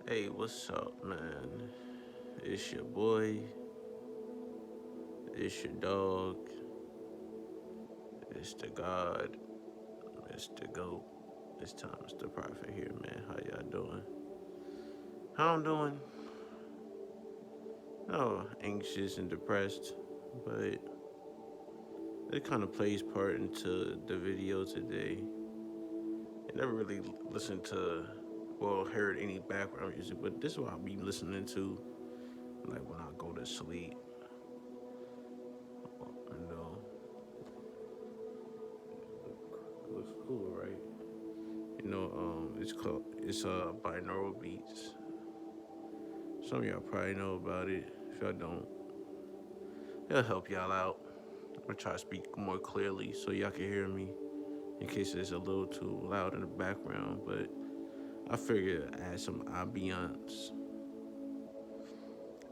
Hey, what's up, man? It's your boy, it's your dog, it's the God, it's the GOAT. It's time, it's the prophet here, man. How y'all doing? How I'm doing? No, anxious and depressed, but it kind of plays part into the video today. I never really listened to, well, heard any background music, but this is what I'll be listening to, like when I go to sleep. You know, it looks cool, right? It's binaural beats. Some of y'all probably know about it. If y'all don't, it'll help y'all out. I'm gonna try to speak more clearly so y'all can hear me in case it's a little too loud in the background. But I figured add some ambiance.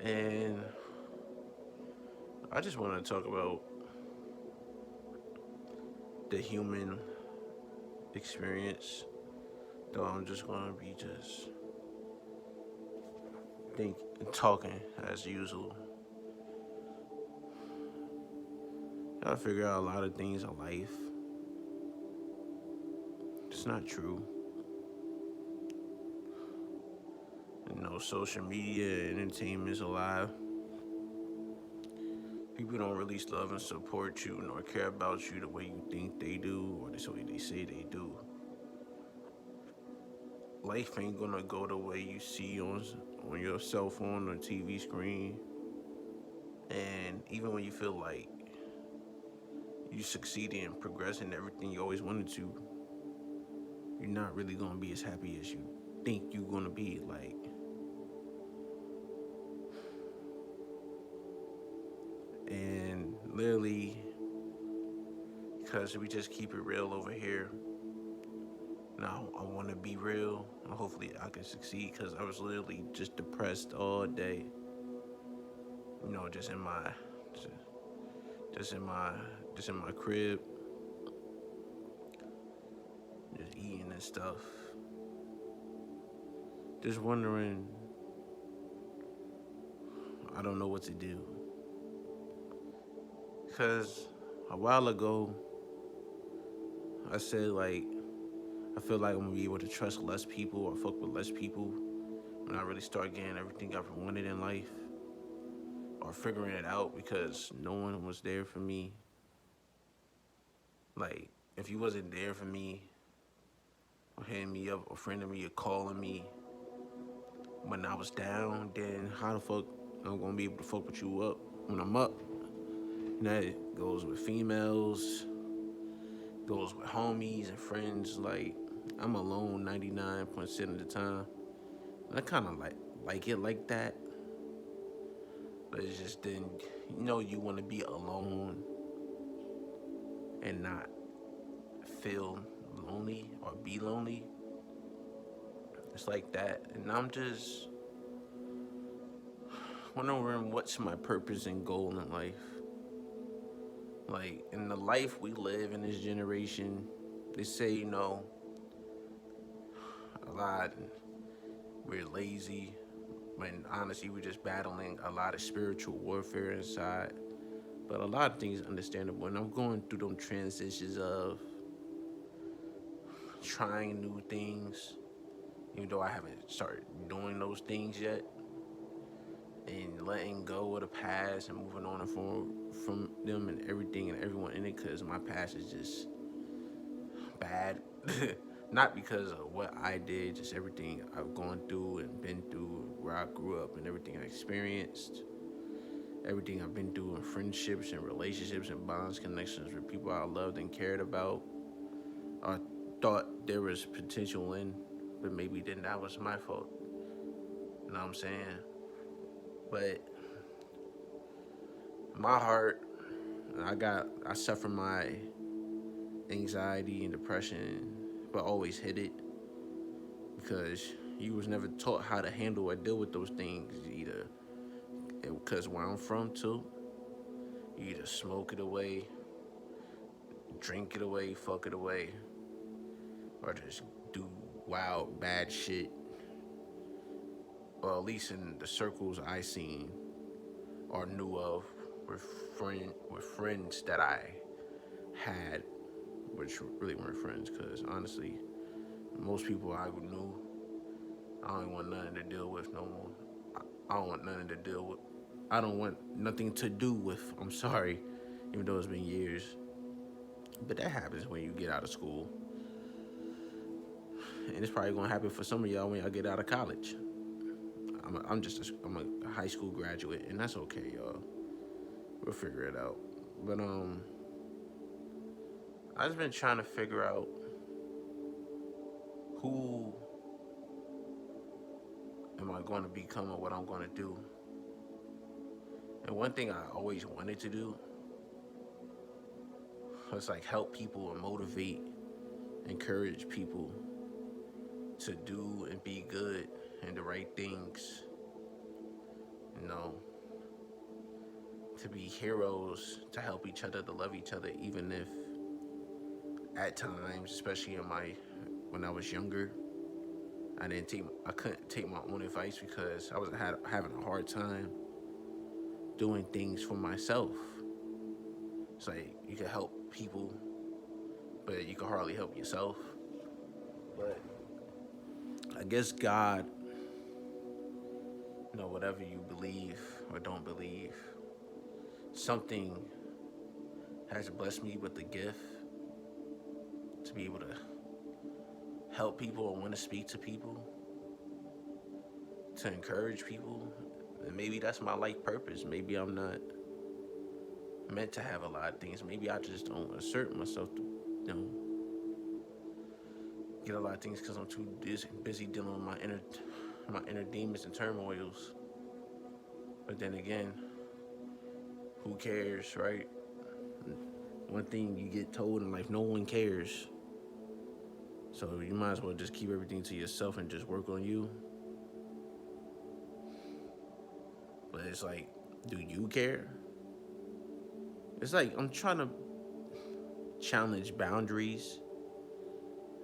And I just want to talk about the human experience. Though I'm just gonna be just think talking as usual. I figure out a lot of things in life. It's not true. Social media and entertainment is alive. People don't really love and support you nor care about you the way you think they do or the way they say they do. Life ain't gonna go the way you see on your cell phone or TV screen. And even when you feel like you succeeded and progressing in everything you always wanted to, you're not really gonna be as happy as you think you're gonna be. And literally, because we just keep it real over here. Now I want to be real, and hopefully I can succeed. Because I was literally just depressed all day. Just in my, just, just in my crib, just eating and stuff. Just wondering. I don't know what to do. Because a while ago, I said I feel like I'm gonna be able to trust less people or fuck with less people when I really start getting everything I've wanted in life or figuring it out because no one was there for me. Like, if you wasn't there for me or hitting me up or friending me or calling me when I was down, then how the fuck I'm gonna be able to fuck with you up when I'm up? And that goes with females, goes with homies and friends. Like, I'm alone 99% of the time. And I kind of like it like that. But it's just then, you want to be alone and not feel lonely or be lonely. It's like that. And I'm just wondering what's my purpose and goal in life. Like, in the life we live in this generation, they say, a lot we're lazy, when honestly we're just battling a lot of spiritual warfare inside. But a lot of things understandable. And I'm going through them transitions of trying new things, even though I haven't started doing those things yet, and letting go of the past and moving on from them and everything and everyone in it, because my past is just bad. Not because of what I did, just everything I've gone through and been through, where I grew up and everything I experienced, everything I've been through in friendships and relationships and bonds, connections with people I loved and cared about, or thought there was potential in, but maybe then that was my fault. You know what I'm saying? But my heart, I suffer my anxiety and depression, but always hid it because you was never taught how to handle or deal with those things. Either because where I'm from too, you either smoke it away, drink it away, fuck it away, or just do wild bad shit or at least in the circles I seen or knew of, with friends that I had, which really weren't friends, because honestly, most people I knew, I don't want nothing to deal with no more. I don't want nothing to deal with. I don't want nothing to do with. I'm sorry, even though it's been years. But that happens when you get out of school. And it's probably gonna happen for some of y'all when y'all get out of college. I'm a high school graduate, and that's okay, y'all. We'll figure it out. But I just been trying to figure out who am I going to become or what I'm going to do. And one thing I always wanted to do was like help people and motivate, encourage people to do and be good and the right things. You know, to be heroes, to help each other, to love each other, even if at times, especially when I was younger, I couldn't take my own advice because I was having a hard time doing things for myself. It's like you can help people, but you can hardly help yourself. But I guess God, whatever you believe or don't believe, something has blessed me with the gift to be able to help people or want to speak to people, to encourage people. And maybe that's my life purpose. Maybe I'm not meant to have a lot of things. Maybe I just don't assert myself to, get a lot of things because I'm too busy dealing with my inner demons and turmoils. But then again, who cares, right? One thing you get told in life, no one cares. So you might as well just keep everything to yourself and just work on you. But it's like, do you care? It's like I'm trying to challenge boundaries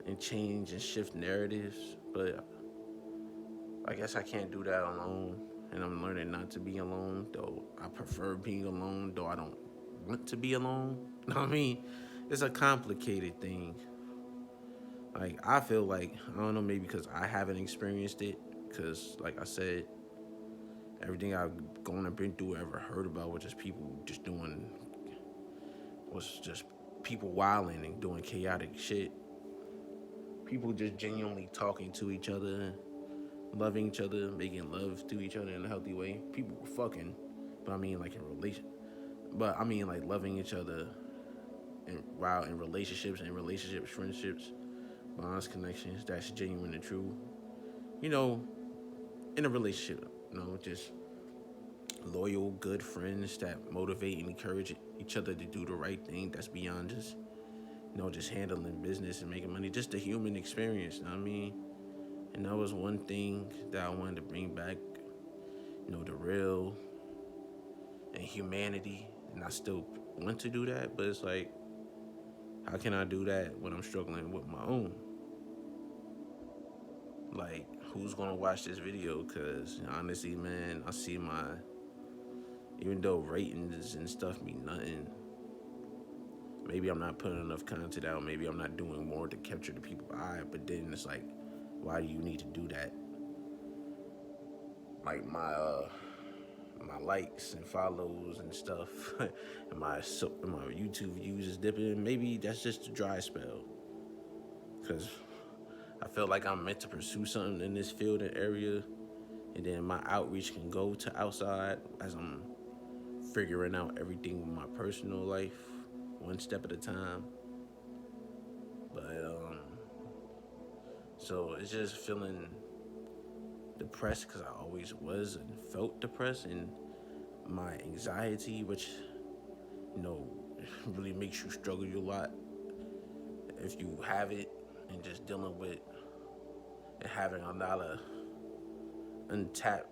and change and shift narratives, but I guess I can't do that alone. And I'm learning not to be alone, though I prefer being alone, though I don't want to be alone. I mean, it's a complicated thing. Like, I feel like, I don't know, maybe because I haven't experienced it, because, like I said, everything I've gone and been through, ever heard about was just people wilding and doing chaotic shit. People just genuinely talking to each other, loving each other, making love to each other in a healthy way. People were fucking, but I mean like loving each other in relationships, friendships, bonds, connections, that's genuine and true. In a relationship, just loyal, good friends that motivate and encourage each other to do the right thing. That's beyond just handling business and making money. Just the human experience, you know what I mean? And that was one thing that I wanted to bring back, the real and humanity. And I still want to do that, but it's like, how can I do that when I'm struggling with my own? Like, who's gonna watch this video? Because honestly, man, I see even though ratings and stuff mean nothing, maybe I'm not putting enough content out. Maybe I'm not doing more to capture the people's eye. But then it's like, why do you need to do that? Like my likes and follows and stuff, and my YouTube views is dipping. Maybe that's just a dry spell. Because I feel like I'm meant to pursue something in this field and area, and then my outreach can go to outside as I'm figuring out everything with my personal life, one step at a time. But so it's just feeling depressed because I always was and felt depressed, and my anxiety, which really makes you struggle a lot if you have it, and just dealing with and having a lot of untapped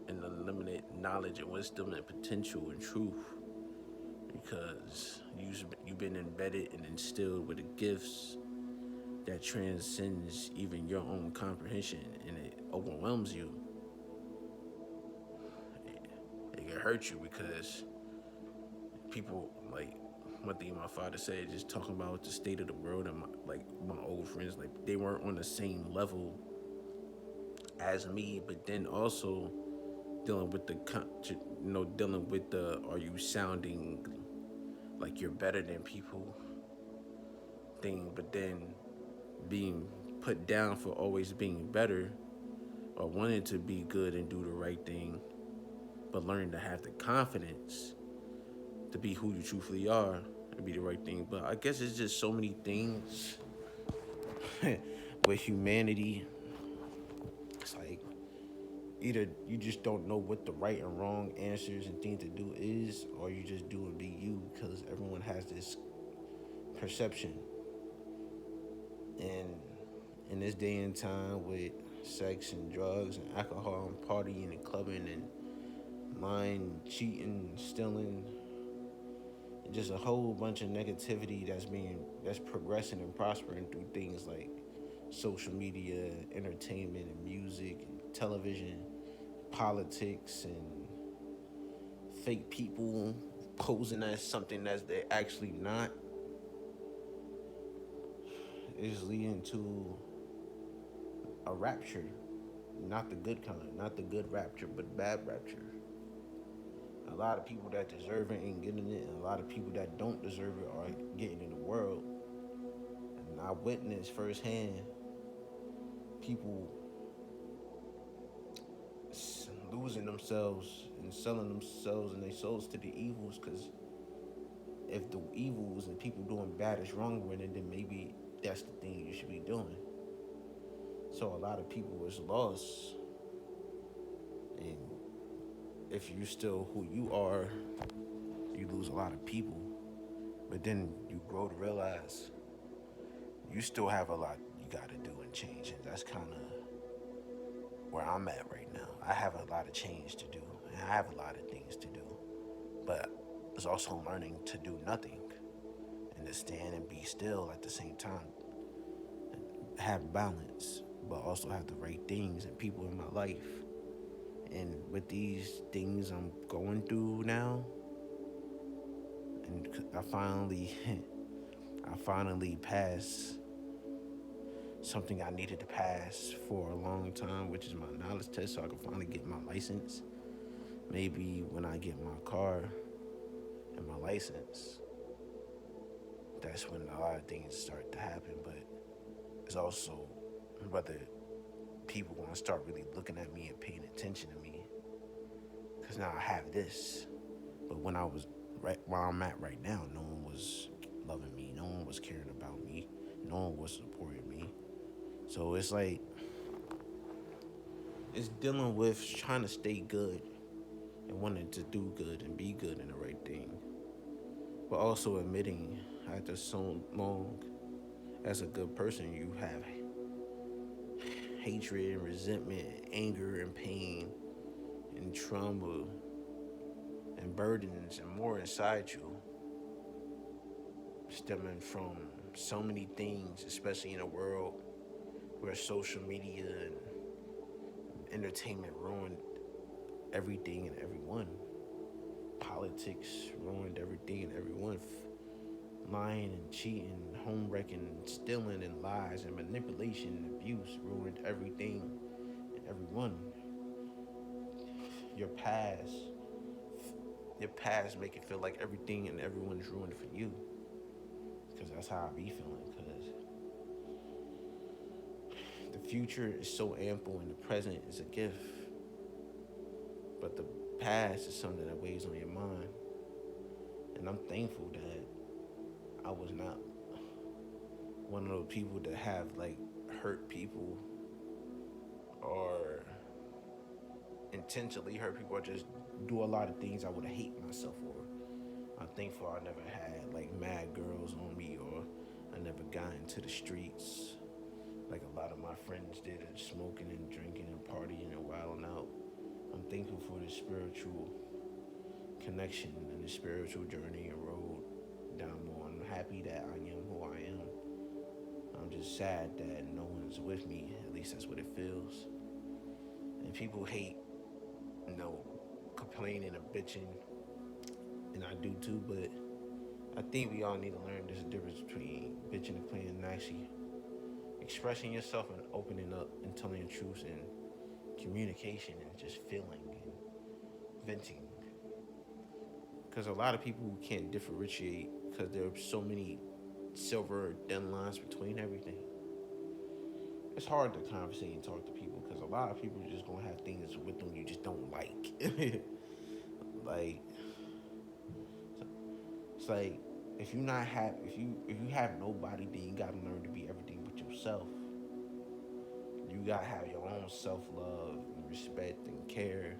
and unlimited knowledge and wisdom and potential and truth, because you've been embedded and instilled with the gifts that transcends even your own comprehension, and it overwhelms you. it hurts you because people like one thing my father said, just talking about the state of the world, and my old friends, like they weren't on the same level as me, but then also dealing with dealing with the are you sounding like you're better than people thing, but then being put down for always being better or wanting to be good and do the right thing, but learning to have the confidence to be who you truthfully are and be the right thing. But I guess it's just so many things with humanity. It's like either you just don't know what the right and wrong answers and things to do is, or you just do and be you because everyone has this perception. And in this day and time with sex and drugs and alcohol and partying and clubbing and lying, cheating, stealing, and just a whole bunch of negativity that's progressing and prospering through things like social media, entertainment and music, and television, politics, and fake people posing as something that they're actually not, is leading to a rapture. Not the good kind, not the good rapture, but bad rapture. A lot of people that deserve it ain't getting it, and a lot of people that don't deserve it are getting in the world. And I witnessed firsthand people losing themselves and selling themselves and their souls to the evils, because if the evils and people doing bad is wrong with it, then maybe that's the thing you should be doing. So a lot of people is lost, and if you're still who you are, you lose a lot of people. But then you grow to realize you still have a lot you gotta do and change, and that's kind of where I'm at right now. I have a lot of change to do, and I have a lot of things to do, but it's also learning to do nothing and to stand and be still at the same time. Have balance, but also have the right things and people in my life. And with these things I'm going through now, and I finally, I finally passed something I needed to pass for a long time, which is my knowledge test, so I can finally get my license. Maybe when I get my car and my license, that's when a lot of things start to happen. But it's also whether people want to start really looking at me and paying attention to me, because now I have this. But when I was right where I'm at right now, no one was loving me, no one was caring about me, no one was supporting me. So it's like, it's dealing with trying to stay good and wanting to do good and be good and the right thing, but also admitting after so long as a good person you have hatred and resentment, and anger and pain and trauma and burdens and more inside you, stemming from so many things, especially in a world where social media and entertainment ruined everything and everyone. Politics ruined everything and everyone. Lying and cheating, home wrecking, stealing and lies and manipulation and abuse ruined everything and everyone. Your past, your past make it feel like everything and everyone's ruined for you. Because that's how I be feeling. Because the future is so ample and the present is a gift. But the past is something that weighs on your mind. And I'm thankful that I was not one of those people that have like hurt people or intentionally hurt people or just do a lot of things I would hate myself for. I'm thankful I never had like mad girls on me, or I never got into the streets like a lot of my friends did, and smoking and drinking and partying and wilding out. I'm thankful for the spiritual connection and the spiritual journey and road down more. I'm happy that I am who I am. I'm just sad that no one's with me. At least that's what it feels. And people hate, complaining or bitching, and I do too. But I think we all need to learn there's a difference between bitching and complaining and actually expressing yourself and opening up and telling the truth and communication and just feeling and venting. Because a lot of people can't differentiate because there are so many silver thin lines between everything. It's hard to conversate and talk to people because a lot of people are just gonna have things with them you just don't like. Like it's like if you're not happy, if you have nobody, then you gotta learn to be everything but yourself. You gotta have your own self love and respect and care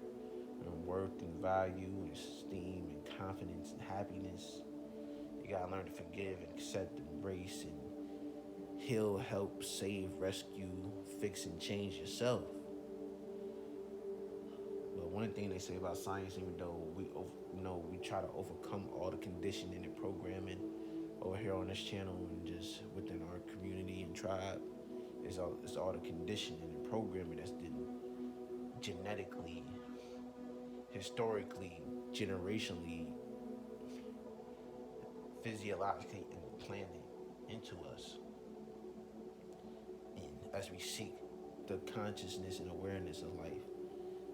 and worth and value and esteem and confidence and happiness. You gotta learn to forgive and accept and embrace and heal, help, save, rescue, fix, and change yourself. But one thing they say about science, even though we try to overcome all the conditioning and programming over here on this channel and just within our community and tribe, it's all the conditioning and programming that's been genetically, historically, generationally, physiologically implanted into us. And as we seek the consciousness and awareness of life,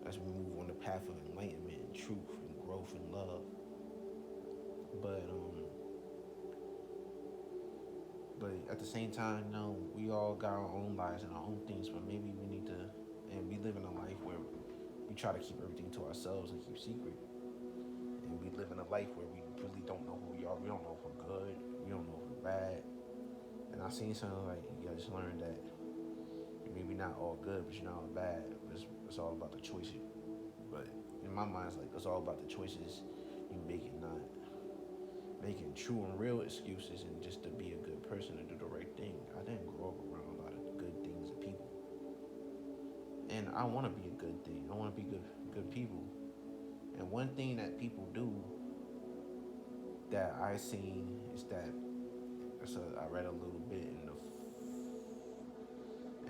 as we move on the path of enlightenment and truth and growth and love. But but at the same time, we all got our own lives and our own things, but maybe we need to, and we live in a life where we try to keep everything to ourselves and keep secret. And we live in a life where we really don't know who we are. We don't know if we're good. We don't know if we're bad. And I seen something like, you guys learn that maybe not all good, but you're not all bad. It's all about the choices. But in my mind, it's like it's all about the choices you make and not making true and real excuses and just to be a good person and do the right thing. I didn't grow up around a lot of good things and people. And I want to be a good thing. I want to be good people. And one thing that people do that I seen is that I read a little bit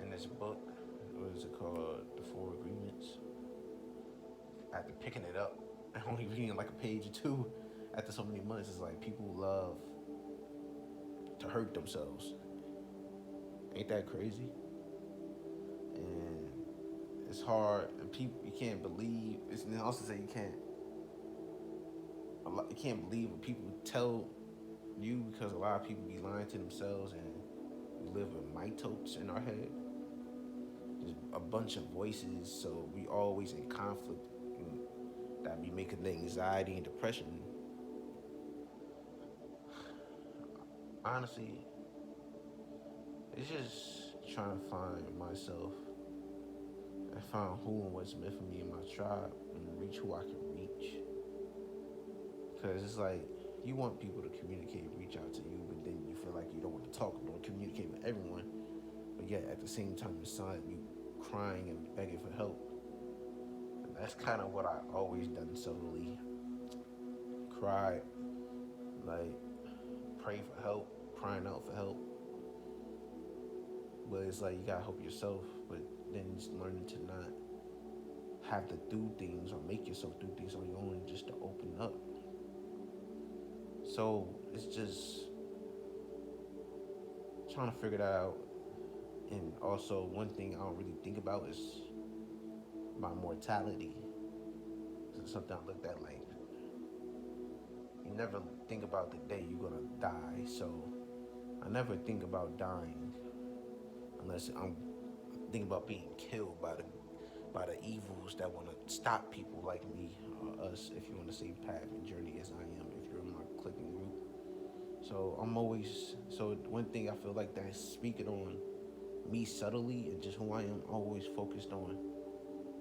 in this book. What is it called? The Four Agreements. After picking it up and only reading like a page or two after so many months, it's like people love to hurt themselves. Ain't that crazy? And it's hard, and people you can't believe. And also say you can't believe what people tell you because a lot of people be lying to themselves, and we live with mitotes in our head. There's a bunch of voices, so we always in conflict. And that be making the anxiety and depression. Honestly, it's just trying to find myself and find who and what's meant for me and my tribe and reach who I can reach. Because it's like you want people to communicate, reach out to you, but then you feel like you don't want to talk, don't communicate with everyone. But yet at the same time, inside you crying and begging for help. And that's kind of what I always done solely. Cry, like pray for help, crying out for help. But it's like you gotta help yourself, but then just learning to not have to do things or make yourself do things on your own just to open up. So it's just trying to figure that out. And also one thing I don't really think about is my mortality. It's something I looked at like you never think about the day you're gonna die. So I never think about dying unless I'm thinking about being killed by the evils that want to stop people like me or us, if you're on the same path and journey as I am, if you're in my clicking group. So one thing I feel like that's speaking on me subtly and just who I am, always focused on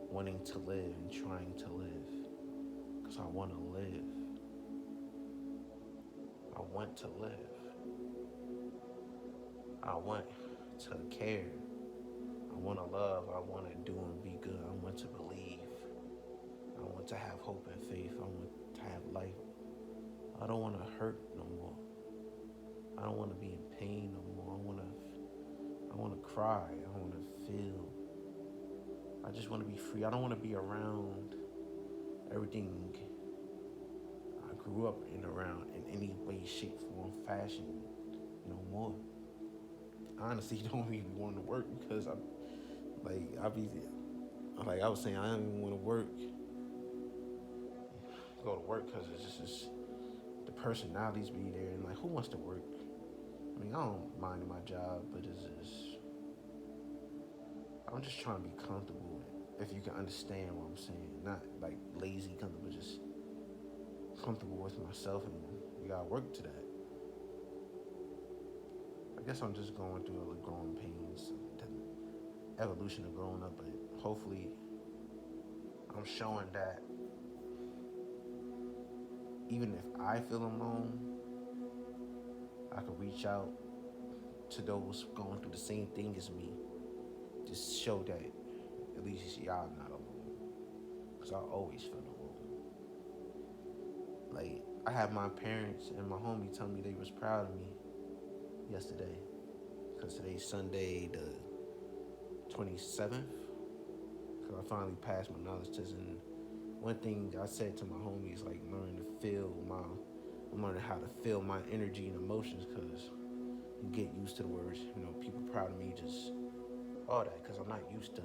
wanting to live and trying to live. Because I want to live. I want to live. I want to care. I want to love. I want to do and be good. I want to believe. I want to have hope and faith. I want to have life. I don't want to hurt no more. I don't want to be in pain no more. I want to cry. I want to feel. I just want to be free. I don't want to be around everything I grew up in around in any way, shape, form, fashion, no more. Honestly, don't even want to work because I be like I was saying, I don't even want to go to work because it's just the personalities be there and like who wants to work? I mean, I don't mind my job, but it's just I'm just trying to be comfortable. If you can understand what I'm saying, not like lazy comfortable, just comfortable with myself, and we gotta work to that. I guess I'm just going through the growing pains, the evolution of growing up, but hopefully I'm showing that even if I feel alone, I can reach out to those going through the same thing as me. Just show that at least y'all not alone. Cause I always felt alone. Like I had my parents and my homie tell me they was proud of me yesterday. Cause today's Sunday the 27th. Cause I finally passed my knowledge test, and one thing I said to my homie is like I'm learning how to feel my energy and emotions, cause you get used to the words, people proud of me, just all that, cause I'm not used to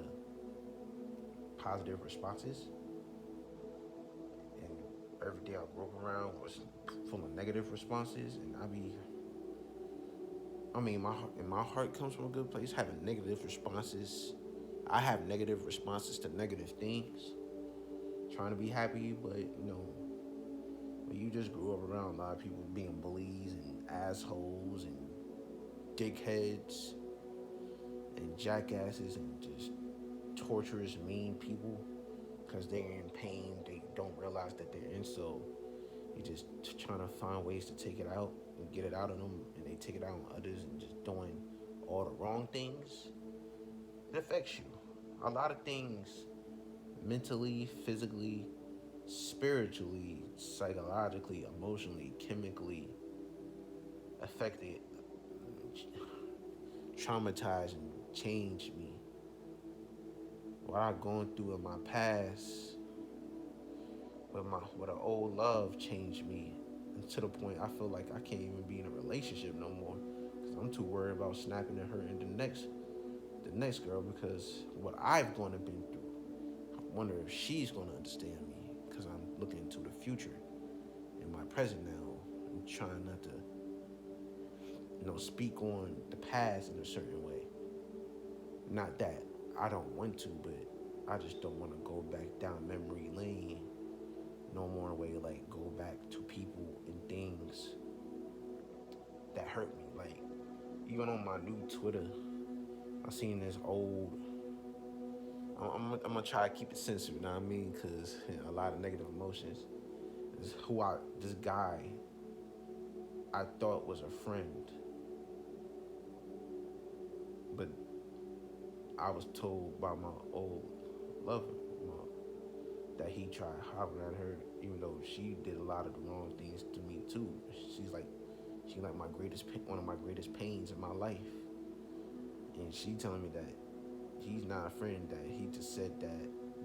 positive responses, and every day I grew up around was full of negative responses, and my heart comes from a good place. Having negative responses, I have negative responses to negative things, trying to be happy, but when you just grew up around a lot of people being bullies and assholes and dickheads and jackasses and just torturous, mean people, because they're in pain, they don't realize that they're in, so you just trying to find ways to take it out and get it out of them, and they take it out on others and just doing all the wrong things. It affects you. A lot of things, mentally, physically, spiritually, psychologically, emotionally, chemically, affected, traumatized, and changed me. What I've gone through in my past with an old love changed me, and to the point I feel like I can't even be in a relationship no more because I'm too worried about snapping at her and the next girl, because what I've gone and been through. I wonder if she's gonna understand me, because I'm looking into the future in my present now. I'm trying not to speak on the past in a certain way. Not that I don't want to, but I just don't want to go back down memory lane no more way, like go back to people and things that hurt me. Like even on my new Twitter, I seen this old. I'm gonna try to keep it sensitive, you know what I mean? Cause a lot of negative emotions. This guy I thought was a friend, but I was told by my old lover that he tried hollering at her, even though she did a lot of the wrong things to me too. She like one of my greatest pains in my life, and she telling me that he's not a friend. That he just said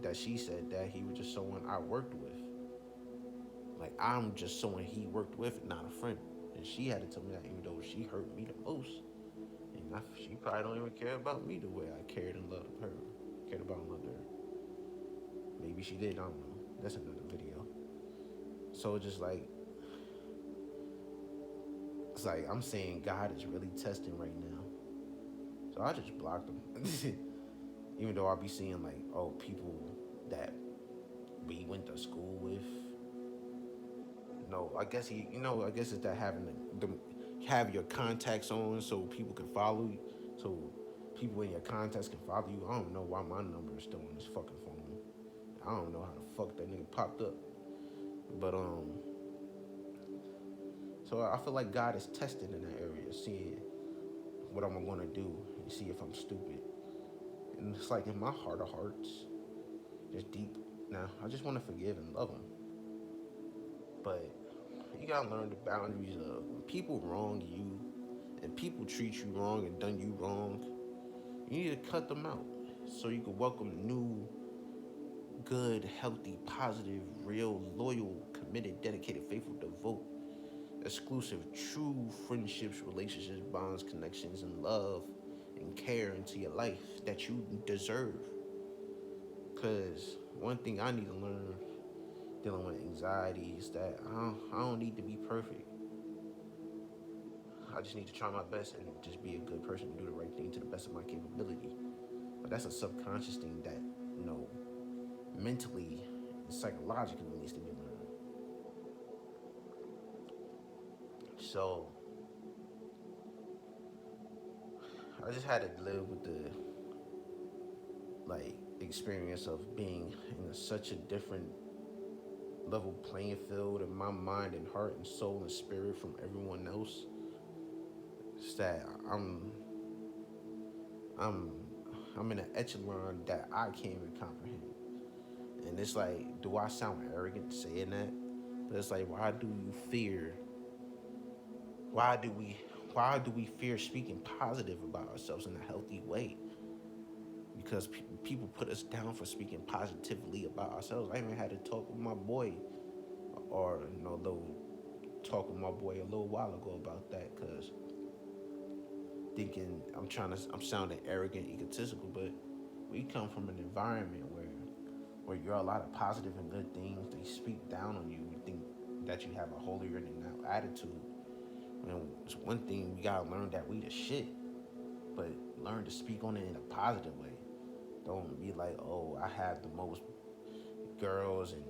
that she said that he was just someone I worked with. Like I'm just someone he worked with, not a friend. And she had to tell me that, even though she hurt me the most. And she probably don't even care about me the way I cared and loved her, cared about and loved her. Maybe she did, I don't know. That's another video. So it's like I'm saying God is really testing right now. So I just blocked him. Even though I be seeing like, people that we went to school with. No, I guess it's that having the have your contacts on so people can follow you. So people in your contacts can follow you. I don't know why my number is still on this fucking phone. I don't know how the fuck that nigga popped up. But so I feel like God is testing in that area, seeing what I'm gonna do and see if I'm stupid. And it's like in my heart of hearts, just deep now, I just want to forgive and love him. But you gotta learn the boundaries of when people wrong you and people treat you wrong and done you wrong. You need to cut them out so you can welcome good, healthy, positive, real, loyal, committed, dedicated, faithful, devout, exclusive, true friendships, relationships, bonds, connections, and love and care into your life that you deserve. Because one thing I need to learn dealing with anxiety is that I don't need to be perfect. I just need to try my best and just be a good person and do the right thing to the best of my capability. But that's a subconscious thing that, you know, mentally and psychologically needs to be learned. So I just had to live with the like experience of being in such a different level playing field in my mind and heart and soul and spirit from everyone else. It's that I'm I'm in an echelon that I can't even comprehend. And it's like, do I sound arrogant saying that? But it's like, why do we why do we fear speaking positive about ourselves in a healthy way? Because people put us down for speaking positively about ourselves. I even had to talk with my boy, or little talk with my boy a little while ago about that, because thinking I'm sounding arrogant, egotistical, but we come from an environment where you're a lot of positive and good things. They speak down on you. You think that you have a holier than thou attitude. And it's one thing, we gotta learn that we the shit, but learn to speak on it in a positive way. Don't be like, oh, I have the most girls and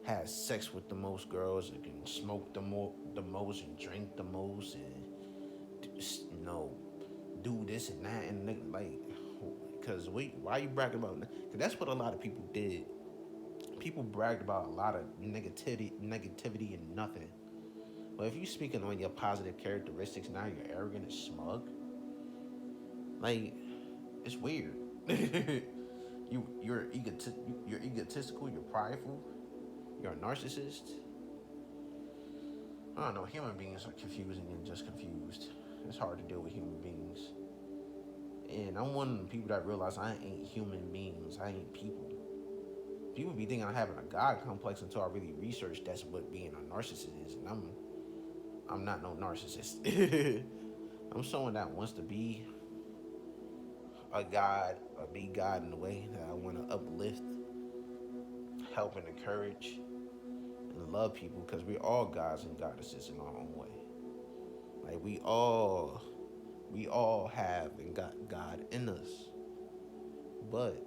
had sex with the most girls and can smoke the most and drink the most and you know do this and that and like, because why are you bragging about? Because that's what a lot of people did. People bragged about a lot of negativity and nothing. But if you speaking on your positive characteristics, now you're arrogant and smug. Like, it's weird. You're egotistical. You're prideful. You're a narcissist. I don't know. Human beings are confusing and just confused. It's hard to deal with human beings. And I'm one of the people that realize I ain't human beings. I ain't people. People be thinking I'm having a god complex until I really research that's what being a narcissist is, and I'm not no narcissist. I'm someone that wants to be a god or be God in a way that I want to uplift, help, and encourage and love people, because we're all gods and goddesses in our own way. Like we all have and got God in us, but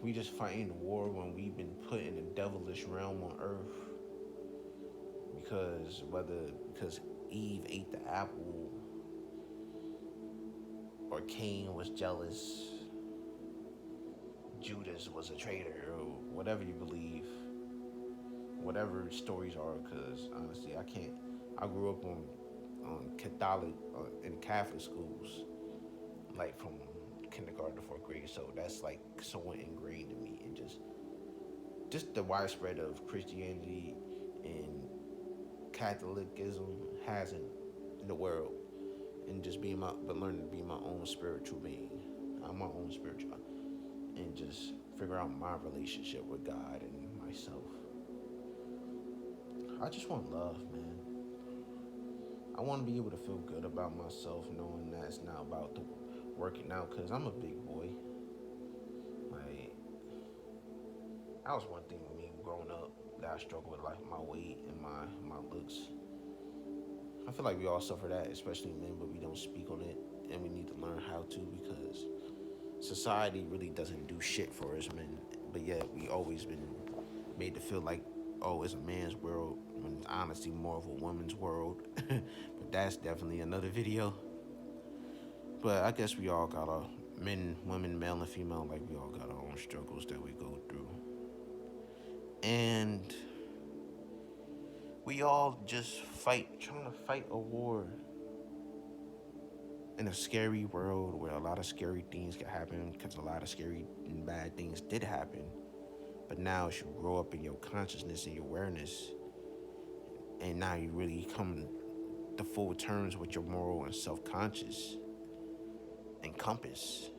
we just fighting the war when we've been put in the devilish realm on earth, because Eve ate the apple, or Cain was jealous, Judas was a traitor, or whatever you believe, whatever stories are. Because honestly, I can't. I grew up on Catholic in Catholic schools, like from kindergarten to fourth grade. So that's like somewhat ingrained in me, and just the widespread of Christianity and Catholicism has in the world, and just but learning to be my own spiritual being. I'm my own spiritual, and just figure out my relationship with God and myself. I just want love, man. I want to be able to feel good about myself, knowing that it's not about the working out, because I'm a big boy. Like, that was one thing with me growing up that I struggled with, like my weight and my looks. I feel like we all suffer that, especially men, but we don't speak on it, and we need to learn how to, because society really doesn't do shit for us men, but yet we always been made to feel like, oh, it's a man's world when it's honestly more of a woman's world. But that's definitely another video. But I guess we all got our men, women, male and female, like we all got our own struggles that we go through. And we all just trying to fight a war in a scary world where a lot of scary things can happen, because a lot of scary and bad things did happen. But now as you grow up in your consciousness and your awareness, and now you really come to full terms with your moral and self-conscious and compass,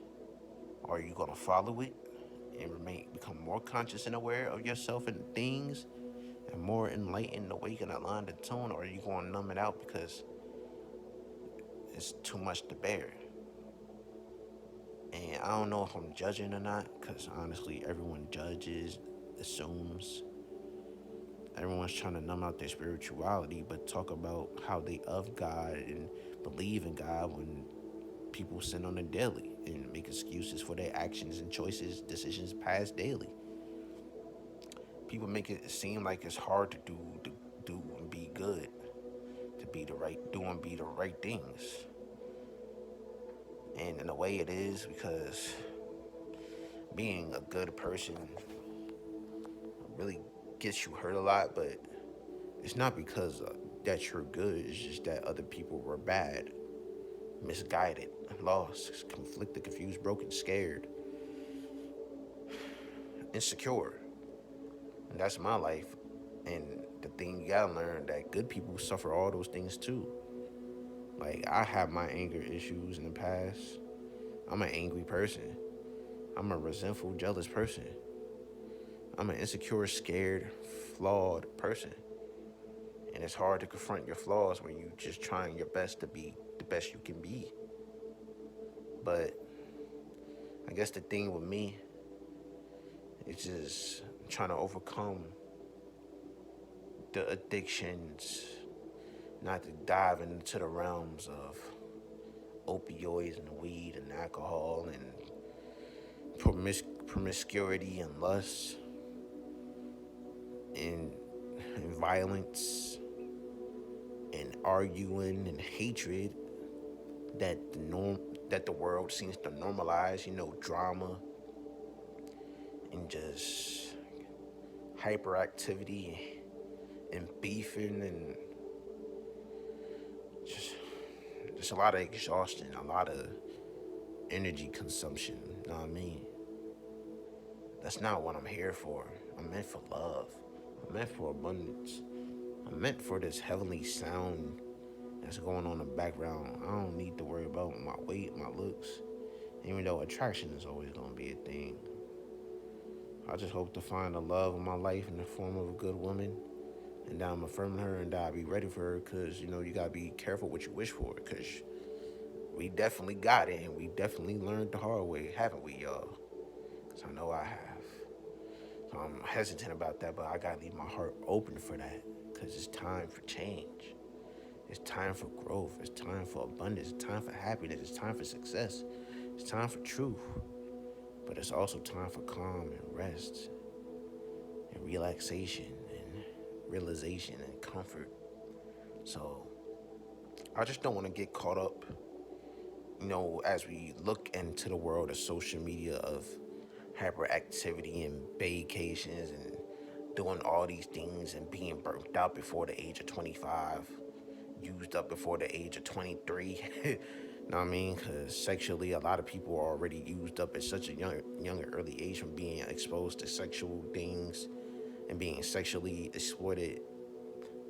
are you gonna follow it, and become more conscious and aware of yourself and things, and more enlightened, awake, and aligned in tune, or are you going to numb it out because it's too much to bear? And I don't know if I'm judging or not, because honestly, everyone judges, assumes. Everyone's trying to numb out their spirituality, but talk about how they of God and believe in God when people sin on a daily and make excuses for their actions and choices, decisions past daily. People make it seem like it's hard to do and be good, to be the right, do and be the right things. And in a way it is, because being a good person really gets you hurt a lot, but it's not because that you're good, it's just that other people were bad, misguided, lost, conflicted, confused, broken, scared, insecure. And that's my life. And the thing you gotta learn, that good people suffer all those things too. Like, I have my anger issues in the past. I'm an angry person. I'm a resentful, jealous person. I'm an insecure, scared, flawed person. And it's hard to confront your flaws when you just trying your best to be the best you can be. But I guess the thing with me is just trying to overcome the addictions, not to dive into the realms of opioids and weed and alcohol and promiscuity and lust and violence and arguing and hatred that the world seems to normalize, drama and just hyperactivity and beefing and just a lot of exhaustion, a lot of energy consumption, you know what I mean? That's not what I'm here for. I'm meant for love. I'm meant for abundance. I'm meant for this heavenly sound that's going on in the background. I don't need to worry about my weight, my looks, even though attraction is always going to be a thing. I just hope to find the love of my life in the form of a good woman, and that I'm affirming her, and that I'll be ready for her, because, you got to be careful what you wish for, because we definitely got it, and we definitely learned the hard way, haven't we, y'all? Because I know I have. So I'm hesitant about that, but I got to leave my heart open for that, because it's time for change. It's time for growth. It's time for abundance. It's time for happiness. It's time for success. It's time for truth. But it's also time for calm and rest and relaxation and realization and comfort. So I just don't want to get caught up, as we look into the world of social media, of hyperactivity and vacations and doing all these things and being burnt out before the age of 25, used up before the age of 23. Know what I mean? Because sexually, a lot of people are already used up at such a young early age from being exposed to sexual things and being sexually exploited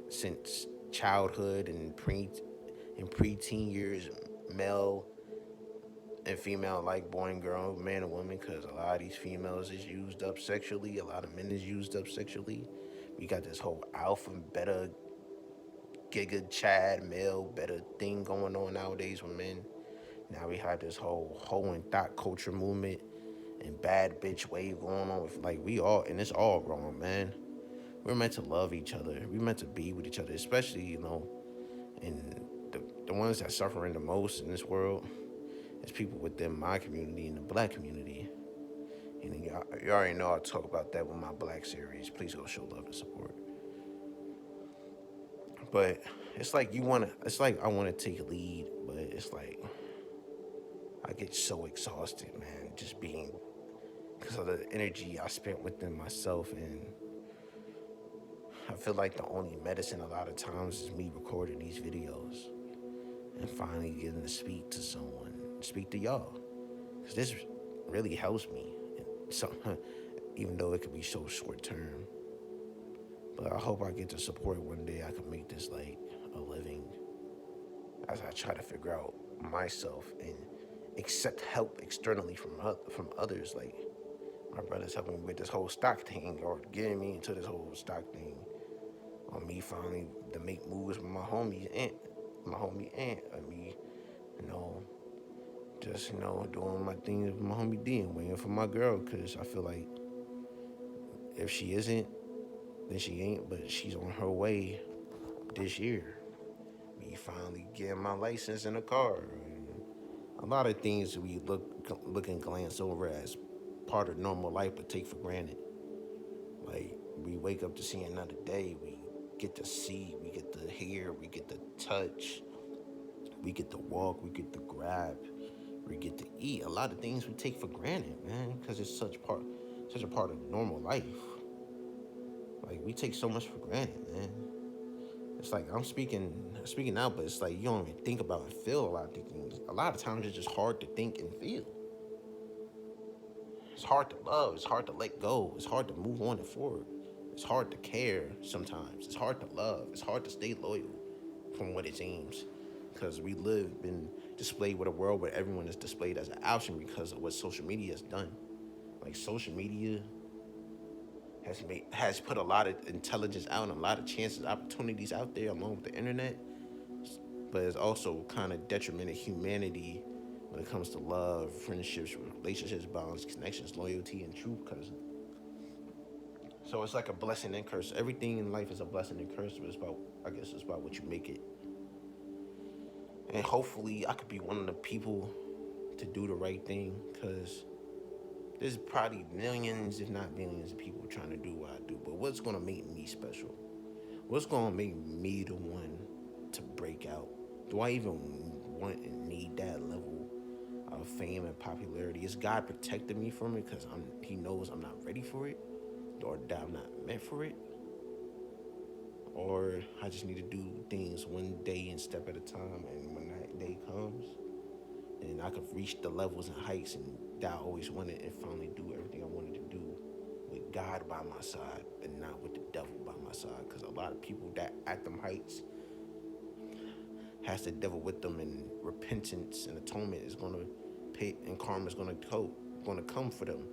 since childhood and preteen years, male and female alike, boy and girl, man and woman, because a lot of these females is used up sexually, a lot of men is used up sexually. We got this whole alpha and beta, giga chad, male beta thing going on nowadays with men. Now we have this whole and thought culture movement and bad bitch wave going on with, like, and it's all wrong, man. We're meant to love each other. We're meant to be with each other, especially, and the ones that suffering the most in this world is people within my community and the black community. And you already know I talk about that with my black series. Please go show love and support. But it's like I want to take lead, but it's like I get so exhausted, man, just being, because of the energy I spent within myself. And I feel like the only medicine a lot of times is me recording these videos and finally getting to speak to someone, speak to y'all, because this really helps me. So, even though it could be so short term, but I hope I get to support one day. I can make this like a living as I try to figure out myself and accept help externally from others. Like, My brother's helping me with this whole stock thing, or getting me into this whole stock thing. On me finally to make moves with my homie aunt, and me, you know, just doing my thing with my homie D and waiting for my girl, cause I feel like if she isn't, then she ain't, but she's on her way this year. Me finally getting my license in a car. And a lot of things we look and glance over as part of normal life, but take for granted. Like we wake up to see another day. We get to see, we get to hear, we get to touch, we get to walk, we get to grab, we get to eat. A lot of things we take for granted, man, because it's such a part of normal life. Like we take so much for granted, man. It's like I'm speaking out, but it's like you don't even think about and feel a lot of things. A lot of times it's just hard to think and feel. It's hard to love. It's hard to let go. It's hard to move on and forward. It's hard to care sometimes. It's hard to love. It's hard to stay loyal from what it seems. Because we live in displayed with a world where everyone is displayed as an option because of what social media has done. Like social media has put a lot of intelligence out and a lot of chances, opportunities out there along with the internet. But it's also kind of detrimented humanity when it comes to love, friendships, relationships, bonds, connections, loyalty, and truth, cousin. So it's like a blessing and curse. Everything in life is a blessing and curse, but I guess it's about what you make it. And hopefully I could be one of the people to do the right thing, because there's probably millions, if not millions, of people trying to do what I do. But what's going to make me special? What's going to make me the one to break out? Do I even want and need that level of fame and popularity? Is God protecting me from it because He knows I'm not ready for it, or that I'm not meant for it? Or I just need to do things one day and step at a time, and when that day comes, and I could reach the levels and heights and that I always wanted, and finally do everything I wanted to do with God by my side and not with the devil by my side. Because a lot of people that at them heights has the devil with them, and repentance and atonement is going to pay, and karma is going to come for them.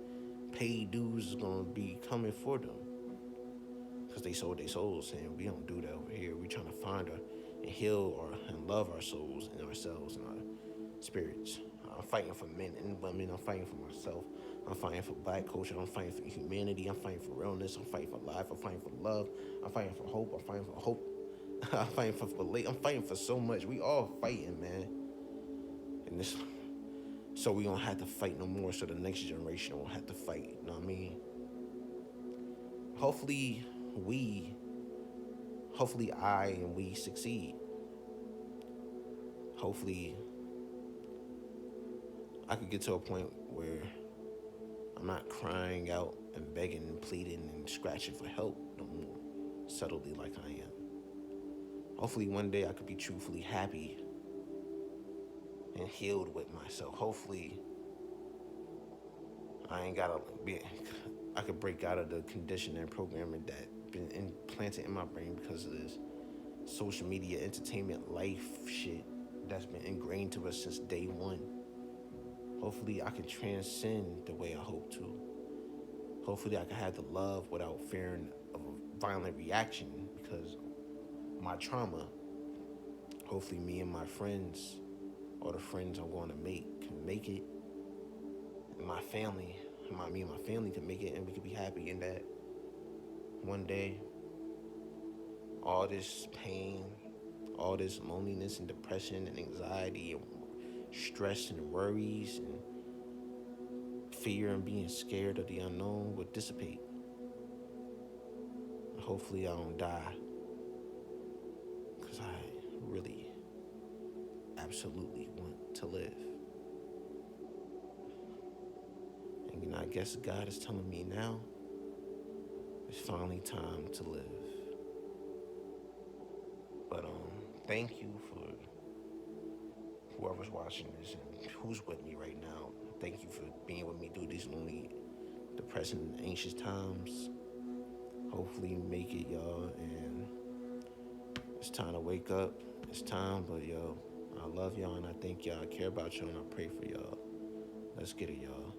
Paid dues is going to be coming for them, because they sold their souls, and we don't do that over here. We're trying to find and heal and love our souls and ourselves and our spirits. I'm fighting for men and women. I'm fighting for myself. I'm fighting for black culture. I'm fighting for humanity. I'm fighting for realness. I'm fighting for life. I'm fighting for love. I'm fighting for hope. I'm fighting for hope. I'm fighting for belief. I'm fighting for so much. We all fighting, man. And this, so we don't have to fight no more. So the next generation won't have to fight. You know what I mean? Hopefully I and we succeed. Hopefully I could get to a point where I'm not crying out and begging and pleading and scratching for help no more, subtly like I am. Hopefully one day I could be truthfully happy and healed with myself. Hopefully I could break out of the conditioning and programming that been implanted in my brain because of this social media, entertainment, life shit that's been ingrained to us since day one. Hopefully I can transcend the way I hope to. Hopefully I can have the love without fearing of a violent reaction because my trauma. Hopefully me and my friends, or the friends I'm going to make, can make it. And my family, me and my family can make it, and we can be happy in that one day all this pain, all this loneliness and depression and anxiety and stress and worries and fear and being scared of the unknown would dissipate. Hopefully I don't die, because I really absolutely want to live. And I guess God is telling me now it's finally time to live. But thank you for whoever's watching this and who's with me right now. Thank you for being with me through these lonely, depressing, anxious times. Hopefully make it, y'all, and it's time to wake up. It's time, but yo, I love y'all and I thank y'all. I care about y'all and I pray for y'all. Let's get it, y'all.